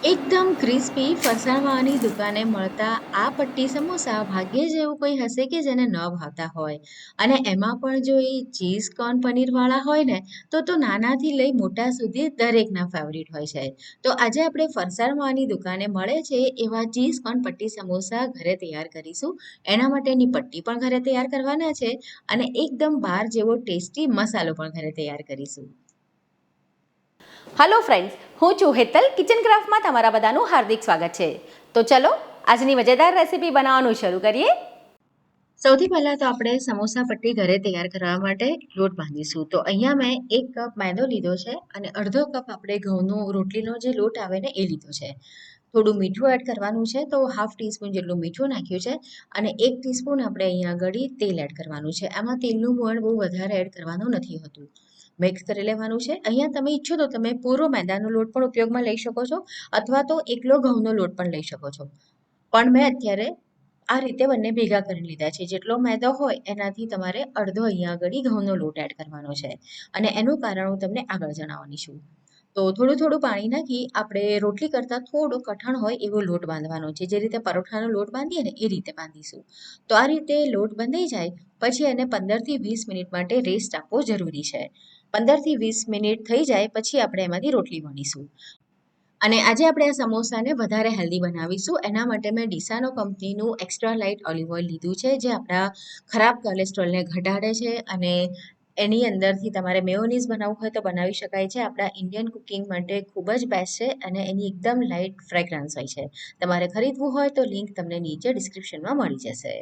એકદમ ક્રિસ્પી ફરસાણવાળાની દુકાને મળતા આ પટ્ટી સમોસા ભાગ્યે જ એવું કોઈ હશે કે જેને ન ભાવતા હોય. અને એમાં પણ જો એ ચીઝ કોર્ન પનીરવાળા હોય ને તો નાનાથી લઈ મોટા સુધી દરેકના ફેવરિટ હોય છે. તો આજે આપણે ફરસાણવાળાની દુકાને મળે છે એવા ચીઝ કોર્ન પટ્ટી સમોસા ઘરે તૈયાર કરીશું. એના માટેની પટ્ટી પણ ઘરે તૈયાર કરવાના છે અને એકદમ બહાર જેવો ટેસ્ટી મસાલો પણ ઘરે તૈયાર કરીશું. હલો ફ્રેન્ડ્સ, હું છું હેતલ. કિચન ક્રાફ્ટમાં તમારા બધાનું હાર્દિક સ્વાગત છે. તો ચલો આજની મજેદાર રેસીપી બનાવવાનું શરૂ કરીએ. સૌથી પહેલા તો આપણે સમોસા પટ્ટી ઘરે તૈયાર કરવા માટે લોટ બાંધીશું. તો અહીંયા મેં 1 કપ મેદો લીધો છે અને અડધો કપ આપણે ઘઉંનો રોટલીનો જે લોટ આવે ને એ લીધો છે. થોડું મીઠું એડ કરવાનું છે, તો હાફ ટીસ્પૂન જેટલું મીઠું નાખ્યું છે અને 1 ટીસ્પૂન આપણે અહીંયા આગળ તેલ એડ કરવાનું છે. આમાં તેલનું મોણ બહુ વધારે એડ કરવાનું નથી હોતું. મિક્સ કરી લેવાનું છે. અહીંયા તમે ઈચ્છો તો તમે પૂરો મેદાનો લોટ પણ ઉપયોગમાં લઈ શકો છો અથવા તો એકલો ઘઉંનો લોટ પણ લઈ શકો છો. પણ મેં અત્યારે આ રીતે બંને ભેગા કરી લીધા છે. જેટલો મેદો હોય એનાથી તમારે અડધો અહીંયા આગળ ઘઉંનો લોટ એડ કરવાનો છે અને એનું કારણ હું તમને આગળ જણાવવાની છું. તો થોડું થોડું પાણી નાખી આપણે રોટલી કરતાં થોડો કઠણ હોય એવો લોટ બાંધવાનો છે. જે રીતે પરોઠાનો લોટ બાંધીએ ને એ રીતે બાંધીશું. તો આ રીતે લોટ બંધાઈ જાય પછી એને 15થી 20 મિનિટ માટે રેસ્ટ આપવો જરૂરી છે. 15થી 20 મિનિટ થઈ જાય પછી આપણે એમાંથી રોટલી વણીશું. અને આજે આપણે આ સમોસાને વધારે હેલ્ધી બનાવીશું. એના માટે મેં ડીસાનો કંપનીનું એક્સ્ટ્રા લાઇટ ઓલિવ ઓઇલ લીધું છે, જે આપણા ખરાબ કોલેસ્ટ્રોલને ઘટાડે છે અને એની અંદરથી તમારે મેયોનીઝ બનાવવું હોય તો બનાવી શકાય છે. આપણા ઇન્ડિયન કુકિંગ માટે ખૂબ જ બેસ્ટ છે અને એની એકદમ લાઇટ ફ્રેગ્રન્સ હોય છે. તમારે ખરીદવું હોય તો લિંક તમને નીચે ડિસ્ક્રિપ્શનમાં મળી જશે.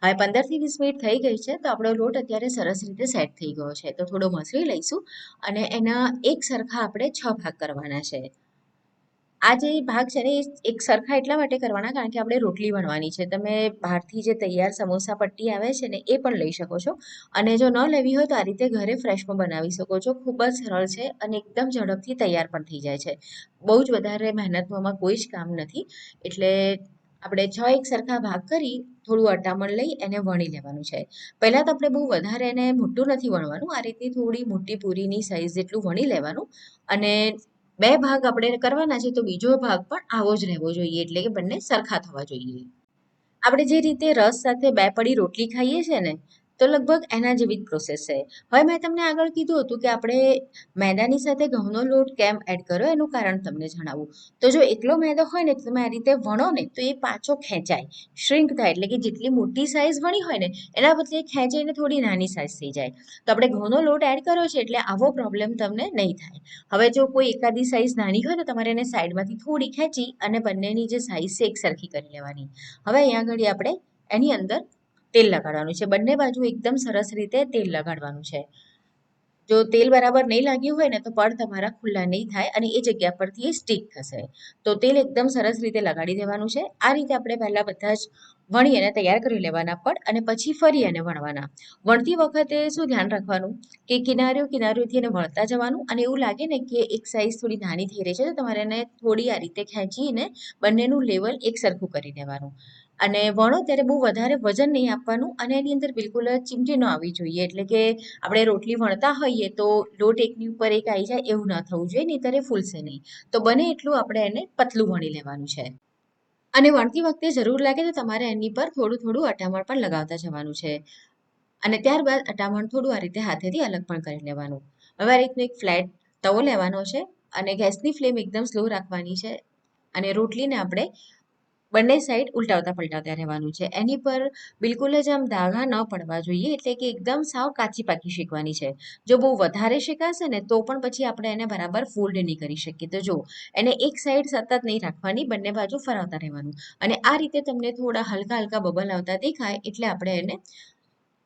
હવે 15થી 20 મિનિટ થઈ ગઈ છે તો આપણો લોટ અત્યારે સરસ રીતે સેટ થઈ ગયો છે. તો થોડો મસળી લઈશું અને એના એક સરખા આપણે 6 ભાગ કરવાના છે. આ જે ભાગ છે ને એ એક સરખા એટલા માટે કરવાના કારણ કે આપણે રોટલી વણવાની છે. તમે બહારથી જે તૈયાર સમોસા પટ્ટી આવે છે ને એ પણ લઈ શકો છો અને જો ન લેવી હોય તો આ રીતે ઘરે ફ્રેશમાં બનાવી શકો છો. ખૂબ જ સરળ છે અને એકદમ ઝડપથી તૈયાર પણ થઈ જાય છે. બહુ જ વધારે મહેનતનું આમાં કોઈ જ કામ નથી. એટલે આપણે 6 એક સરખા ભાગ કરી થોડું અટામણ લઈ એને વણી લેવાનું છે. પહેલાં તો આપણે બહુ વધારે એને મોટું નથી વણવાનું. આ રીતની થોડી મોટી પૂરીની સાઈઝ જેટલું વણી લેવાનું અને 2 ભાગ આપણે કરવાના છે તો બીજો ભાગ પણ આવો જ રહેવો જોઈએ એટલે કે બંને સરખા થવા જોઈએ. આપણે જે રીતે રસ સાથે 2 પડી રોટલી ખાઈએ છીએ ને તો લગભગ એના જેવી જ પ્રોસેસ છે. હવે મેં તમને આગળ કીધું હતું કે આપણે મેદાની સાથે ઘઉંનો લોટ કેમ એડ કર્યો એનું કારણ તમને જણાવું. તો જો એકલો મેદો હોય ને તો તમે આ રીતે વણો ને તો એ પાછો ખેંચાય, શ્રિંક થાય એટલે કે જેટલી મોટી સાઈઝ વણી હોય ને એના બદલે ખેંચાઈને થોડી નાની સાઈઝ થઈ જાય. તો આપણે ઘઉંનો લોટ એડ કર્યો છે એટલે આવો પ્રોબ્લેમ તમને નહીં થાય. હવે જો કોઈ એકાદી સાઈઝ નાની હોય તો તમારે એને સાઈડમાંથી થોડી ખેંચી અને બંનેની જે સાઈઝ છે એક સરખી કરી લેવાની. હવે અહીંયા આગળ આપણે એની અંદર તેલ લગાડવાનું છે. બંને બાજુ એકદમ સરસ રીતે તેલ લગાડવાનું છે. જો તેલ બરાબર નહીં લાગ્યું હોય ને તો પડ તમારા ખુલ્લા નહીં થાય અને એ જગ્યા પરથી એ સ્ટીક થશે. તો તેલ એકદમ સરસ રીતે લગાડી દેવાનું છે. આ રીતે આપણે પહેલાં બધા જ વણી અને તૈયાર કરી લેવાના પડ અને પછી ફરી એને વણવાના. વણતી વખતે શું ધ્યાન રાખવાનું કે કિનારીઓથી એને વળતા જવાનું અને એવું લાગે ને કે એક સાઈઝ થોડી નાની થઈ રહી છે તો તમારે એને થોડી આ રીતે ખેંચીને બંનેનું લેવલ એક સરખું કરી દેવાનું. અને વણો ત્યારે બહુ વધારે વજન નહીં આપવાનું અને એની અંદર બિલકુલ જ ચીમટી ન આવવી જોઈએ. એટલે કે આપણે રોટલી વણતા હોઈએ તો લોટ એકની ઉપર એક આવી જાય એવું ન થવું જોઈએ, નહીંતર એ ફૂલશે નહીં. તો બને એટલું આપણે એને પતલું વણી લેવાનું છે. અને વણતી વખતે જરૂર લાગે તો તમારે એની પર થોડું થોડું અટામણ પણ લગાવતા જવાનું છે. અને ત્યારબાદ અટામણ થોડું આ રીતે હાથેથી અલગ પણ કરી લેવાનું. હવે આ રીતનો એક ફ્લેટ તવો લેવાનો છે અને ગેસની ફ્લેમ એકદમ સ્લો રાખવાની છે અને રોટલીને આપણે બંને સાઈડ ઉલટાવતા પલટાવતા રહેવાનું છે. એની પર બિલકુલ જ આમ દાગા ન પડવા જોઈએ એટલે કે એકદમ સાવ કાચી પાકી શેકવાની છે. જો બહુ વધારે શેકાશે ને તો પણ પછી આપણે એને બરાબર ફોલ્ડ નહીં કરી શકીએ. તો જો એને એક સાઈડ સતત નહીં રાખવાની, બંને બાજુ ફરાવતા રહેવાનું અને આ રીતે તમને થોડા હલકા હલકા બબલ આવતા દેખાય એટલે આપણે એને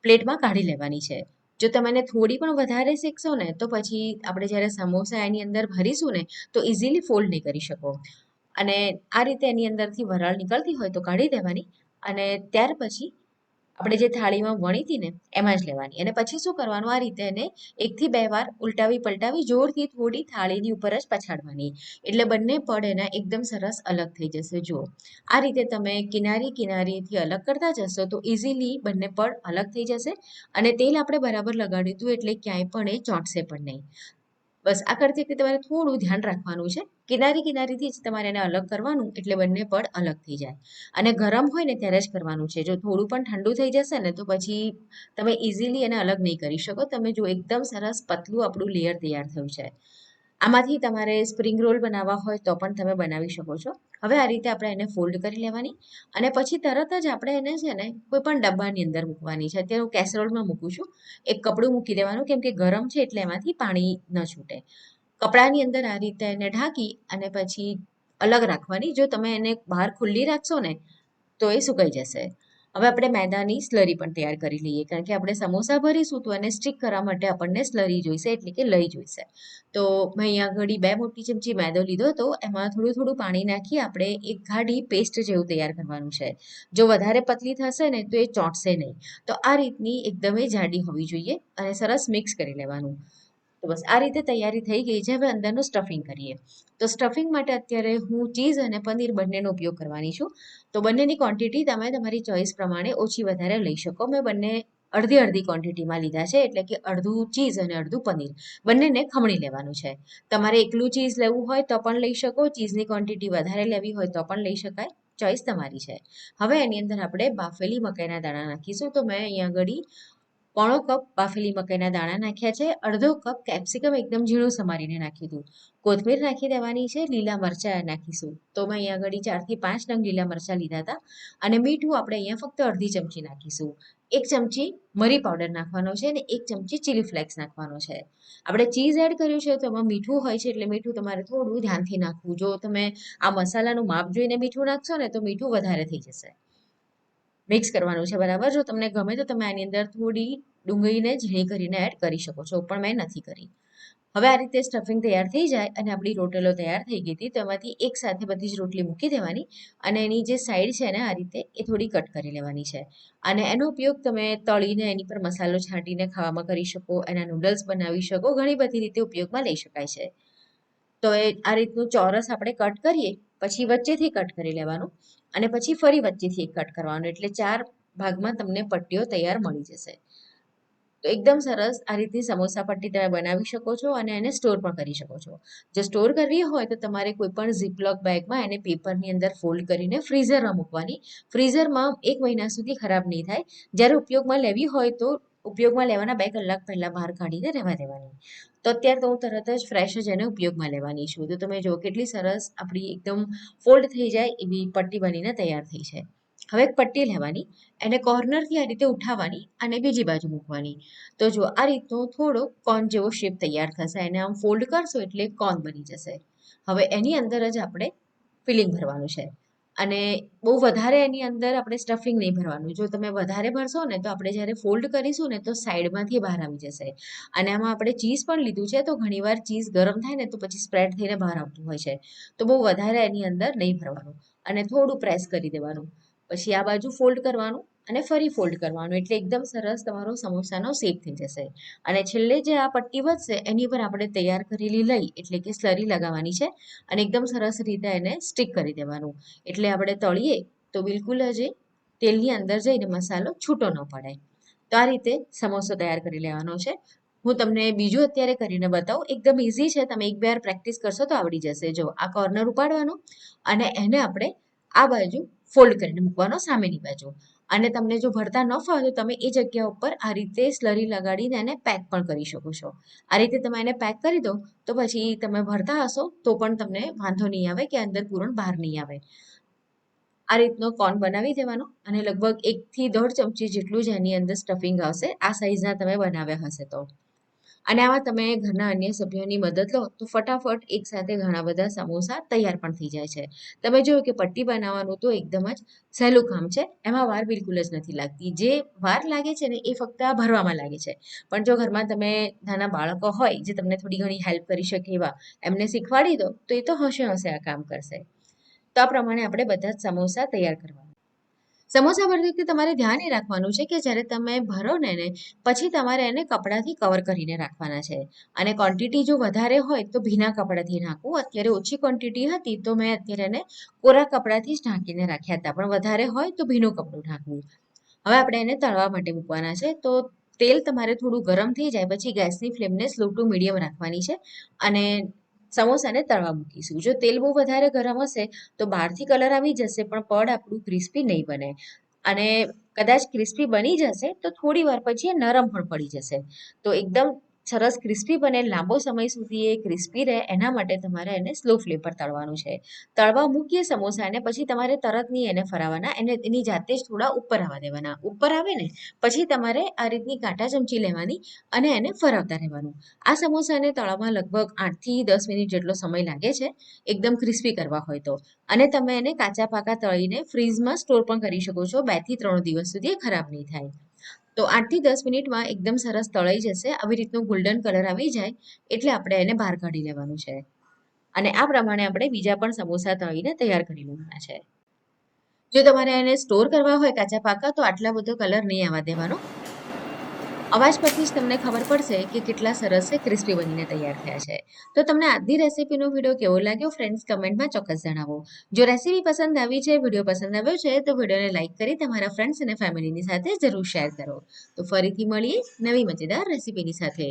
પ્લેટમાં કાઢી લેવાની છે. જો તમે એને થોડી પણ વધારે શેકશો ને તો પછી આપણે જ્યારે સમોસા એની અંદર ભરીશું ને તો ઇઝીલી ફોલ્ડ નહીં કરી શકો. અને આ રીતે એની અંદરથી વરાળ નીકળતી હોય તો કાઢી દેવાની અને ત્યાર પછી આપણે જે થાળીમાં વણી હતી ને એમાં જ લેવાની અને પછી શું કરવાનું, આ રીતે એને 1 થી 2 વાર ઉલટાવી પલટાવી જોરથી થોડી થાળીની ઉપર જ પછાડવાની. એટલે બંને પડ એના એકદમ સરસ અલગ થઈ જશે. જુઓ, આ રીતે તમે કિનારીથી અલગ કરતા જશો તો ઇઝીલી બંને પડ અલગ થઈ જશે અને તેલ આપણે બરાબર લગાડ્યું હતું એટલે ક્યાંય પણ એ ચોંટશે પણ નહીં. બસ આ કરતી વખતે તમારે થોડું ધ્યાન રાખવાનું છે કિનારીથી જ તમારે એને અલગ કરવાનું, એટલે બંને પડ અલગ થઈ જાય. અને ગરમ હોય ને ત્યારે જ કરવાનું છે. જો થોડું પણ ઠંડુ થઈ જશે ને તો પછી તમે ઇઝીલી એને અલગ નહીં કરી શકો. તમે જો એકદમ સરસ પતલું આપણું લેયર તૈયાર થયું છે. આમાંથી તમારે સ્પ્રિંગ રોલ બનાવવા હોય તો પણ તમે બનાવી શકો છો. હવે આ રીતે આપણે એને ફોલ્ડ કરી લેવાની અને પછી તરત જ આપણે એને છે ને કોઈ પણ ડબ્બાની અંદર મૂકવાની છે. અત્યારે હું કેસરોલમાં મૂકું છું. એક કપડું મૂકી દેવાનું, કેમ કે ગરમ છે એટલે એમાંથી પાણી ન છૂટે. કપડાની અંદર આ રીતે એને ઢાંકી અને પછી અલગ રાખવાની. જો તમે એને બહાર ખુલ્લી રાખશો ને તો એ સુકાઈ જશે. હવે આપણે મેદાની સ્લરી પણ તૈયાર કરી લઈએ, કારણ કે આપણે સમોસા ભરીશું તો એને સ્ટીક કરવા માટે આપણને સ્લરી જોઈશે, એટલે કે લઈ જોઈશે. તો મેં અહીંયા ઘડી 2 મોટી ચમચી મેદો લીધો હતો. એમાં થોડું થોડું પાણી નાખી આપણે એક ગાઢી પેસ્ટ જેવું તૈયાર કરવાનું છે. જો વધારે પતલી થશે ને તો એ ચોંટશે નહીં. તો આ રીતની એકદમ જાડી હોવી જોઈએ અને સરસ મિક્સ કરી લેવાનું. તો બસ આ રીતે તૈયારી થઈ ગઈ છે. હવે અંદરનું સ્ટફિંગ કરીએ. તો સ્ટફિંગ માટે અત્યારે હું ચીઝ અને પનીર બંનેનો ઉપયોગ કરવાની છું. તો બંનેની ક્વોન્ટિટી તમે તમારી ચોઈસ પ્રમાણે ઓછી વધારે લઈ શકો. મેં બંને અડધી અડધી ક્વોન્ટિટીમાં લીધા છે, એટલે કે અડધું ચીઝ અને અડધું પનીર. બંનેને ખમણી લેવાનું છે. તમારે એકલું ચીઝ લેવું હોય તો પણ લઈ શકો, ચીઝની ક્વોન્ટિટી વધારે લેવી હોય તો પણ લઈ શકાય, ચોઈસ તમારી છે. હવે એની અંદર આપણે બાફેલી મકાઈના દાણા નાખીશું. તો મેં અહીંયા આગળ 1/4 કપ બાફેલી મકાઈના દાણા નાખ્યા છે. અડધો કપ કેપ્સિકમ એકદમ ઝીણું સમારીને નાખ્યું હતું. કોથમીર નાખી દેવાની છે. લીલા મરચાં નાખીશું. તો મેં અહીંયા આગળ 4 થી 5 નંગ લીલા મરચાં લીધા હતા. અને મીઠું આપણે અહીંયા ફક્ત અડધી ચમચી નાખીશું. 1 ચમચી મરી પાવડર નાખવાનો છે અને 1 ચમચી ચીલી ફ્લેક્સ નાખવાનો છે. આપણે ચીઝ એડ કર્યું છે તો એમાં મીઠું હોય છે, એટલે મીઠું તમારે થોડું ધ્યાનથી નાખવું. જો તમે આ મસાલાનું માપ જોઈને મીઠું નાખશો ને તો મીઠું વધારે થઈ જશે. મિક્સ કરવાનું છે બરાબર. જો તમને ગમે તો તમે આની અંદર થોડી ડુંગળીને ઝીણી કરીને એડ કરી શકો છો, પણ મેં નથી કરી. હવે આ રીતે સ્ટફિંગ તૈયાર થઈ જાય અને આપણી રોટલો તૈયાર થઈ ગઈ હતી, તો એમાંથી એક સાથે બધી જ રોટલી મૂકી દેવાની અને એની જે સાઈડ છે ને આ રીતે એ થોડી કટ કરી લેવાની છે. અને એનો ઉપયોગ તમે તળીને એની પર મસાલો છાંટીને ખાવામાં કરી શકો, એના નૂડલ્સ બનાવી શકો, ઘણી બધી રીતે ઉપયોગમાં લઈ શકાય છે. તો એ આ રીતનું ચોરસ આપણે કટ કરીએ, પછી વચ્ચેથી કટ કરી લેવાનું અને પછી ફરી વચ્ચેથી એક કટ કરવાનું, એટલે 4 ભાગમાં તમને પટ્ટીઓ તૈયાર મળી જશે. તો એકદમ સરસ આ રીતની સમોસા પટ્ટી તમે બનાવી શકો છો અને એને સ્ટોર પણ કરી શકો છો. જો સ્ટોર કરવી હોય તો તમારે કોઈ પણ ઝીપલોક બેગમાં એને પેપરની અંદર ફોલ્ડ કરીને ફ્રીઝરમાં મૂકવાની. ફ્રીઝરમાં 1 મહિના સુધી ખરાબ નહીં થાય. જ્યારે ઉપયોગમાં લેવી હોય તો ઉપયોગમાં લેવાના 2 કલાક પહેલા બહાર કાઢીને રહેવા દેવાની. તો અત્યારે તો હું તરત જ ફ્રેશ જ એને ઉપયોગમાં લેવાની છું. તો તમે જો કેટલી સરસ આપણી એકદમ ફોલ્ડ થઈ જાય એવી પટ્ટી બનીને તૈયાર થઈ છે. હવે એક પટ્ટી લેવાની, એને કોર્નરથી આ રીતે ઉઠાવવાની અને બીજી બાજુ મૂકવાની. તો જો આ રીતનો થોડો કોન જેવો શેપ તૈયાર થશે. એને આમ ફોલ્ડ કરશો એટલે કોન બની જશે. હવે એની અંદર જ આપણે ફિલિંગ ભરવાનું છે અને બહુ વધારે એની અંદર આપણે સ્ટફિંગ નહીં ભરવાનું. જો તમે વધારે ભરશો ને તો આપણે જ્યારે ફોલ્ડ કરીશું ને તો સાઈડમાંથી બહાર આવી જશે. અને આમાં આપણે ચીઝ પણ લીધું છે, તો ઘણીવાર ચીઝ ગરમ થાય ને તો પછી સ્પ્રેડ થઈને બહાર આવતું હોય છે. તો બહુ વધારે એની અંદર નહીં ભરવાનું અને થોડું પ્રેસ કરી દેવાનું. પછી આ બાજુ ફોલ્ડ કરવાનું અને ફરી ફોલ્ડ કરવાનું, એટલે એકદમ સરસ તમારો સમોસાનો શેપ થઈ જશે. અને છેલ્લે જે આ પટ્ટી વધશે એની પર આપણે તૈયાર કરેલી લઈ, એટલે કે સ્લરી લગાવવાની છે અને એકદમ સરસ રીતે એને સ્ટીક કરી દેવાનું. એટલે આપણે તળીએ તો બિલકુલ જ તેલની અંદર જઈને મસાલો છૂટો ન પડે. તો આ રીતે સમોસો તૈયાર કરી લેવાનો છે. હું તમને બીજું અત્યારે કરીને બતાવું. એકદમ ઇઝી છે, તમે 1-2 વાર પ્રેક્ટિસ કરશો તો આવડી જશે. જો આ કોર્નર ઉપાડવાનો અને એને આપણે આ બાજુ ફોલ્ડ કરીને મૂકવાનો સામેની બાજુ. અને તમને જો ભરતા ન ફાવે તો તમે એ જગ્યા ઉપર આ રીતે સ્લરી લગાડીને એને પેક પણ કરી શકો છો. આ રીતે તમે એને પેક કરી દો તો પછી તમે ભરતા હશો તો પણ તમને વાંધો નહીં આવે કે અંદર પૂરણ બહાર નહીં આવે. આ રીતનો કોન બનાવી દેવાનો અને લગભગ 1 થી 1.5 ચમચી જેટલું જ એની અંદર સ્ટફિંગ આવશે, આ સાઈઝના તમે બનાવ્યા હશે તો. અને આમાં તમે ઘરના અન્ય સભ્યોની મદદ લો તો ફટાફટ એકસાથે ઘણા બધા સમોસા તૈયાર પણ થઈ જાય છે. તમે જોયું કે પટ્ટી બનાવવાનું તો એકદમ જ સહેલું કામ છે. એમાં વાર બિલકુલ જ નથી લાગતી. જે વાર લાગે છે ને એ ફક્ત આ ભરવામાં લાગે છે. પણ જો ઘરમાં તમે નાના બાળકો હોય જે તમને થોડી ઘણી હેલ્પ કરી શકે એવા, એમને શીખવાડી દો તો એ તો હોશે આ કામ કરશે. તો આ પ્રમાણે આપણે બધા જ સમોસા તૈયાર કરવાના. સમોસા ભરતી વખતે તમારે ધ્યાન એ રાખવાનું છે કે જ્યારે તમે ભરો ને એને પછી તમારે એને કપડાથી કવર કરીને રાખવાના છે. અને ક્વોન્ટિટી જો વધારે હોય તો ભીના કપડાથી ઢાંકવું. અત્યારે ઓછી ક્વોન્ટિટી હતી તો મેં અત્યારે એને કોરા કપડાથી જ ઢાંકીને રાખ્યા હતા, પણ વધારે હોય તો ભીનું કપડું ઢાંકવું. હવે આપણે એને તળવા માટે મૂકવાના છે. તો તેલ તમારે થોડું ગરમ થઈ જાય પછી ગેસની ફ્લેમને સ્લો ટુ મીડિયમ રાખવાની છે અને સમોસાને તળવા મૂકીશું. જો તેલ બહુ વધારે ગરમ હશે તો બહારથી કલર આવી જશે પણ પડ આપણું ક્રિસ્પી નહીં બને. અને કદાચ ક્રિસ્પી બની જશે તો થોડી વાર પછી એ નરમ પણ પડી જશે. તો એકદમ સરસ ક્રિસ્પી બને, લાંબો સમય સુધી એ ક્રિસ્પી રહે એના માટે તમારે એને સ્લો ફ્લેમ પર તળવાનું છે. તળવા મૂકીએ સમોસાને પછી તમારે તરત નહીં એને ફરાવવાના, એને એની જાતે જ થોડા ઉપર આવવા દેવાના. ઉપર આવે ને પછી તમારે આ રીતની કાંટા ચમચી લેવાની અને એને ફરાવતા રહેવાનું. આ સમોસાને તળવામાં લગભગ 8 થી 10 મિનિટ જેટલો સમય લાગે છે, એકદમ ક્રિસ્પી કરવા હોય તો. અને તમે એને કાચા પાકા તળીને ફ્રીઝમાં સ્ટોર પણ કરી શકો છો, 2 થી 3 દિવસ સુધી એ ખરાબ નહીં થાય. તો 8 થી 10 મિનિટમાં એકદમ સરસ તળાઈ જશે. આવી રીતનો ગોલ્ડન કલર આવી જાય એટલે આપણે એને બહાર કાઢી લેવાનું છે. અને આ પ્રમાણે આપણે બીજા પણ સમોસા તળીને તૈયાર કરી લેવાના છે. જો તમારે એને સ્ટોર કરવા હોય કાચા પાકા તો આટલા બધો કલર નહીં આવવા દેવાનો. અવાજ પરથી જ તમને ખબર પડશે કે કેટલા સરસ છે ક્રિસ્પી બનીને તૈયાર થયા છે. તો તમને આજની રેસીપીનો વિડીયો કેવો લાગ્યો ફ્રેન્ડ્સ કમેન્ટમાં ચોક્કસ જણાવો. જો રેસીપી પસંદ આવી છે, વિડીયો પસંદ આવ્યો છે તો વિડીયોને લાઇક કરી તમારા ફ્રેન્ડ્સ અને ફેમિલીની સાથે જરૂર શેર કરો. તો ફરીથી મળીએ નવી મજેદાર રેસીપીની સાથે.